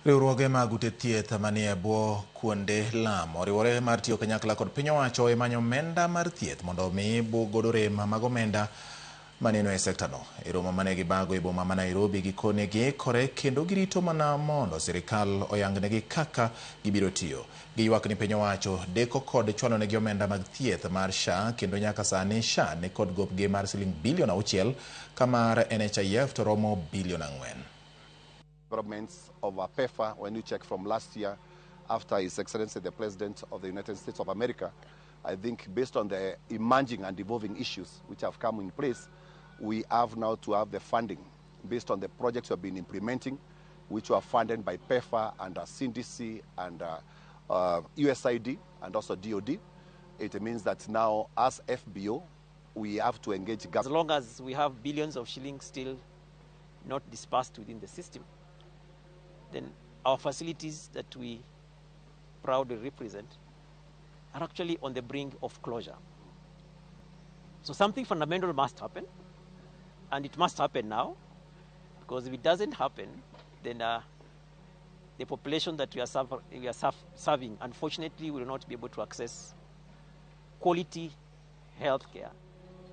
Riwruoge mag ute thieth manie bwo kuonde lamo oriwore mar tiyo kanyakla kod piny owacho e manyo omenda mar thieth mondo omi godo rem mag omenda maneno e sekta no. E romo mane gibago e boma ma Nairobi gikone giikore kendo girito mana mondo sirkal oyangnegi kaka gibiro tiyo. Giywak ni piny owacho deko kod chwalo negi omenda mag thieth mar SHA kendo nyaka sani SHA ni kod gopgi mar siling bilion 6 ka mar NHIF to romo bilion 4. Developments of PEFA, when you check from last year, after His Excellency the President of the United States of America, I think based on the emerging and evolving issues which have come in place, we have now to have the funding based on the projects we have been implementing, which were funded by PEFA and CNDC and USAID and also DOD. It means that now as FBO, we have to engage government. As long as we have billions of shillings still not dispersed within the system, then our facilities that we proudly represent are actually on the brink of closure. So something fundamental must happen, and it must happen now, because if it doesn't happen, then the population that we are serving, unfortunately, will not be able to access quality health care.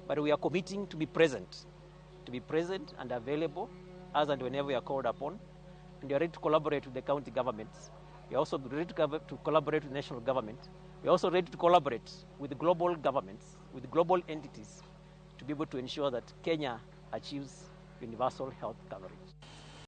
But we are committing to be present and available as and whenever we are called upon. And we are ready to collaborate with the county governments. We are also ready to collaborate with the national government. We are also ready to collaborate with the global governments, with global entities, to be able to ensure that Kenya achieves universal health coverage.